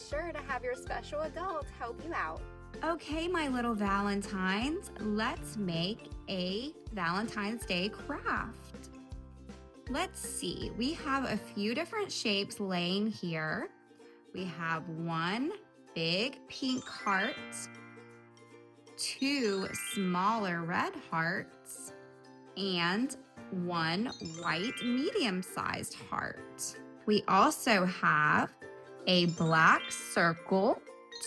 sure to have your special adult help you out. Okay, my little Valentines, let's make a Valentine's Day craft. Let's see, we have a few different shapes laying here. We have one big pink heart, two smaller red hearts, and one white medium-sized heart. We also have a black circle,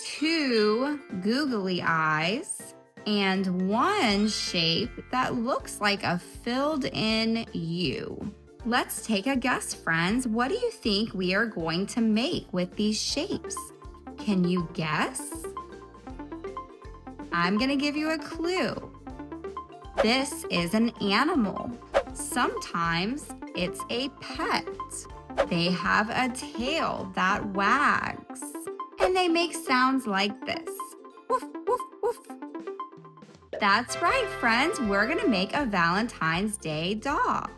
two googly eyes, and one shape that looks like a filled-in U. Let's take a guess, friends. What do you think we are going to make with these shapes? Can you guess? I'm gonna give you a clue. This is an animal. Sometimes it's a pet. They have a tail that wags, and they make sounds like this. Woof, woof, woof. That's right, friends. We're gonna make a Valentine's Day dog.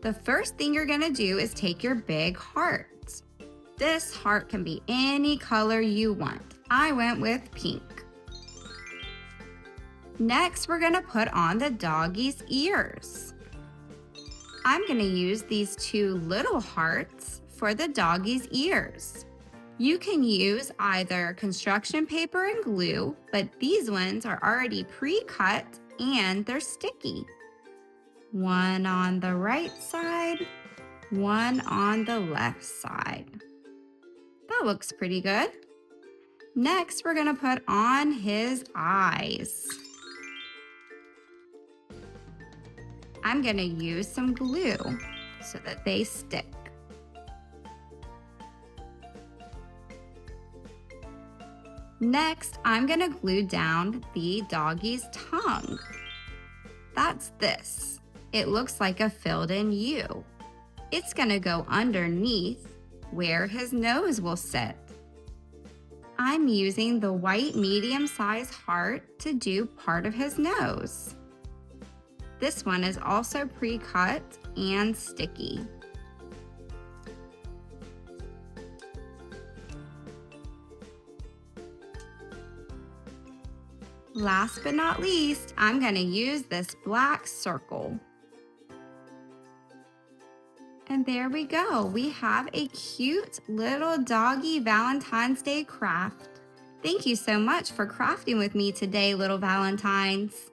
The first thing you're gonna do is take your big heart. This heart can be any color you want. I went with pink. Next, we're gonna put on the doggy's ears. I'm gonna use these two little hearts for the doggy's ears. You can use either construction paper and glue, but these ones are already pre-cut and they're sticky. One on the right side, one on the left side. That looks pretty good. Next, we're gonna put on his eyes. I'm gonna use some glue so that they stick. Next, I'm gonna glue down the doggy's tongue. That's this. It looks like a filled-in U. It's gonna go underneath where his nose will sit. I'm using the white medium-sized heart to do part of his nose. This one is also pre-cut and sticky. Last but not least, I'm going to use this black circle. And there we go. We have a cute little doggy Valentine's Day craft. Thank you so much for crafting with me today, little Valentines.